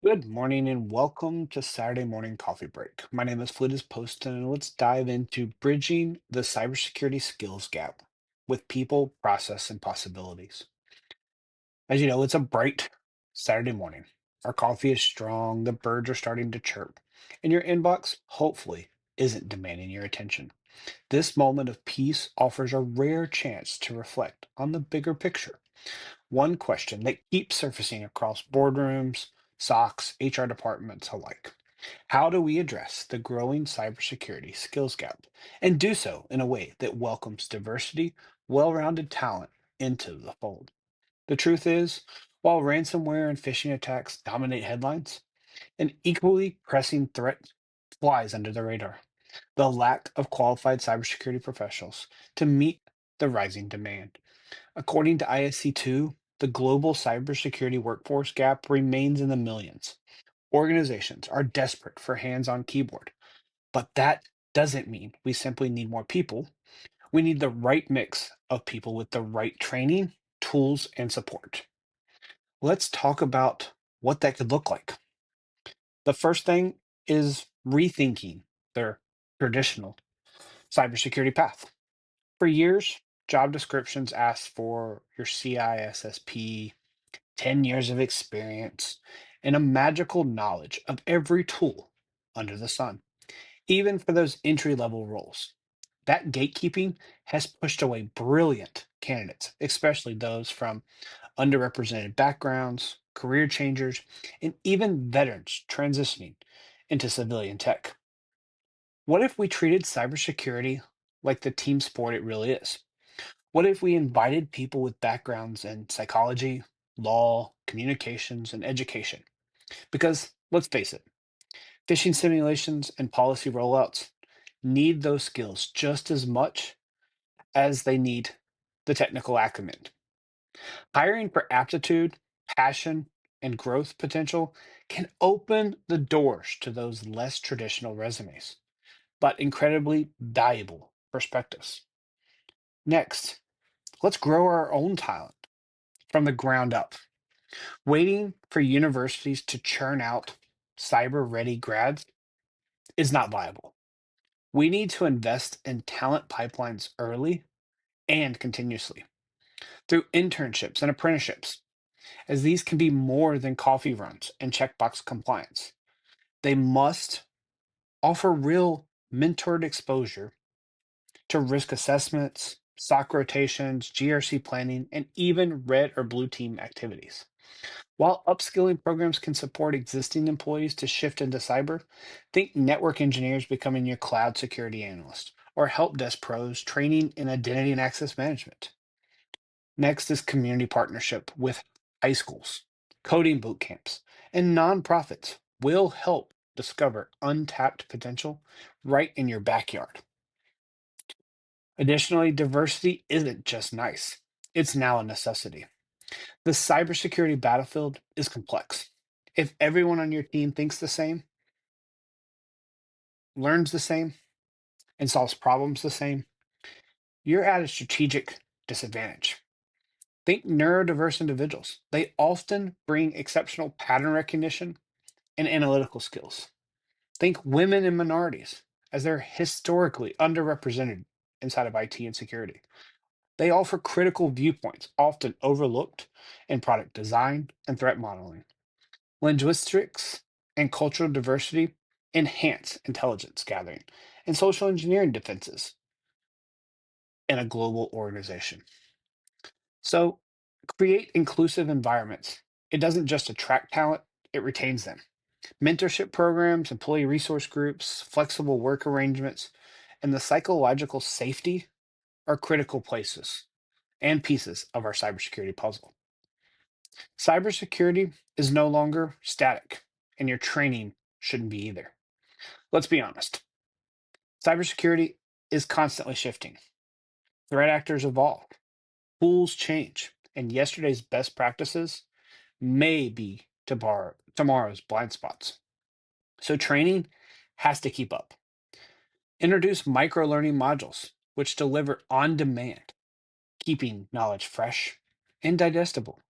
Good morning and welcome to Saturday Morning Coffee Break. My name is Flitus Poston, and let's dive into bridging the cybersecurity skills gap with people, process, and possibilities. As you know, it's a bright Saturday morning. Our coffee is strong, the birds are starting to chirp, and your inbox, hopefully, isn't demanding your attention. This moment of peace offers a rare chance to reflect on the bigger picture. One question that keeps surfacing across boardrooms, SOCs, HR departments alike. How do we address the growing cybersecurity skills gap and do so in a way that welcomes diversity, well rounded talent into the fold? The truth is, while ransomware and phishing attacks dominate headlines, an equally pressing threat flies under the radar: the lack of qualified cybersecurity professionals to meet the rising demand. According to ISC2, the global cybersecurity workforce gap remains in the millions. Organizations are desperate for hands on keyboard, but that doesn't mean we simply need more people. We need the right mix of people with the right training, tools, and support. Let's talk about what that could look like. The first thing is rethinking their traditional cybersecurity path. For years, job descriptions asked for your CISSP, 10 years of experience, and a magical knowledge of every tool under the sun, even for those entry level roles. That gatekeeping has pushed away brilliant candidates, especially those from underrepresented backgrounds, career changers, and even veterans transitioning into civilian tech. What if we treated cybersecurity like the team sport it really is? What if we invited people with backgrounds in psychology, law, communications, and education? Because let's face it, phishing simulations and policy rollouts need those skills just as much as they need the technical acumen. Hiring for aptitude, passion, and growth potential can open the doors to those less traditional resumes, but incredibly valuable perspectives. Next, let's grow our own talent from the ground up. Waiting for universities to churn out cyber ready grads is not viable. We need to invest in talent pipelines early and continuously through internships and apprenticeships, as these can be more than coffee runs and checkbox compliance. They must offer real mentored exposure to risk assessments, SOC rotations, GRC planning, and even red or blue team activities. While upskilling programs can support existing employees to shift into cyber, think network engineers becoming your cloud security analyst or help desk pros training in identity and access management. Next is community partnership with high schools, coding boot camps, and nonprofits will help discover untapped potential right in your backyard. Additionally, diversity isn't just nice, it's now a necessity. The cybersecurity battlefield is complex. If everyone on your team thinks the same, learns the same, and solves problems the same, you're at a strategic disadvantage. Think neurodiverse individuals. They often bring exceptional pattern recognition and analytical skills. Think women and minorities, as they're historically underrepresented inside of IT and security. They offer critical viewpoints, often overlooked in product design and threat modeling. Linguistics and cultural diversity enhance intelligence gathering and social engineering defenses in a global organization. So, create inclusive environments. It doesn't just attract talent, it retains them. Mentorship programs, employee resource groups, flexible work arrangements, and the psychological safety are critical places and pieces of our cybersecurity puzzle. Cybersecurity is no longer static, and your training shouldn't be either. Let's be honest, cybersecurity is constantly shifting. Threat actors evolve, tools change, and yesterday's best practices may be tomorrow's blind spots. So training has to keep up. Introduce micro learning modules, which deliver on demand, keeping knowledge fresh and digestible.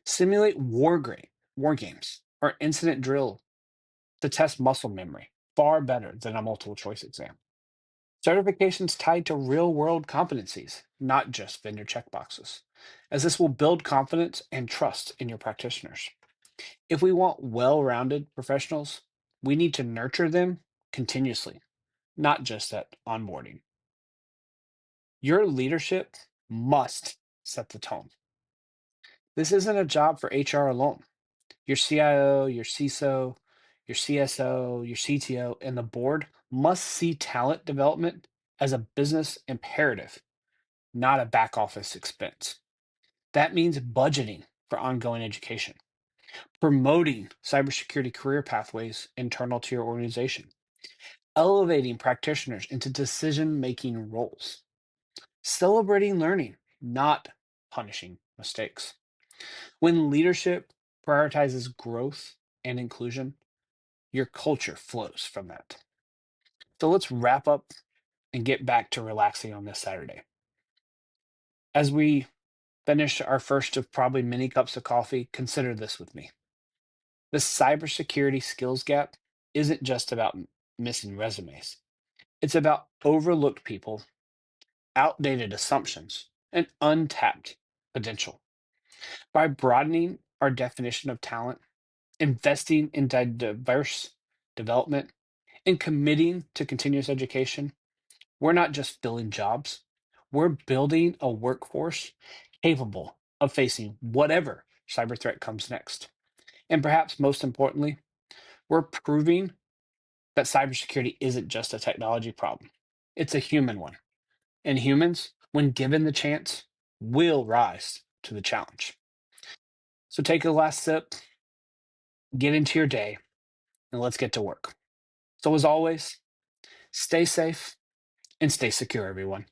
Simulate war games or incident drill to test muscle memory, far better than a multiple choice exam. Certifications tied to real world competencies, not just vendor checkboxes, as this will build confidence and trust in your practitioners. If we want well rounded professionals, we need to nurture them continuously, not just at onboarding. Your leadership must set the tone. This isn't a job for HR alone. Your CIO, your CISO, your CSO, your CTO, and the board must see talent development as a business imperative, not a back office expense. That means budgeting for ongoing education, promoting cybersecurity career pathways internal to your organization, elevating practitioners into decision making roles, celebrating learning, not punishing mistakes. When leadership prioritizes growth and inclusion, your culture flows from that. So let's wrap up and get back to relaxing on this Saturday. As we finish our first of probably many cups of coffee, consider this with me. The cybersecurity skills gap isn't just about missing resumes, it's about overlooked people, outdated assumptions, and untapped potential. By broadening our definition of talent, investing in diverse development, and committing to continuous education, we're not just filling jobs, we're building a workforce capable of facing whatever cyber threat comes next. And perhaps most importantly, we're proving that cybersecurity isn't just a technology problem, it's a human one. And humans, when given the chance, will rise to the challenge. So take a last sip, get into your day, and let's get to work. So, as always, stay safe and stay secure, everyone.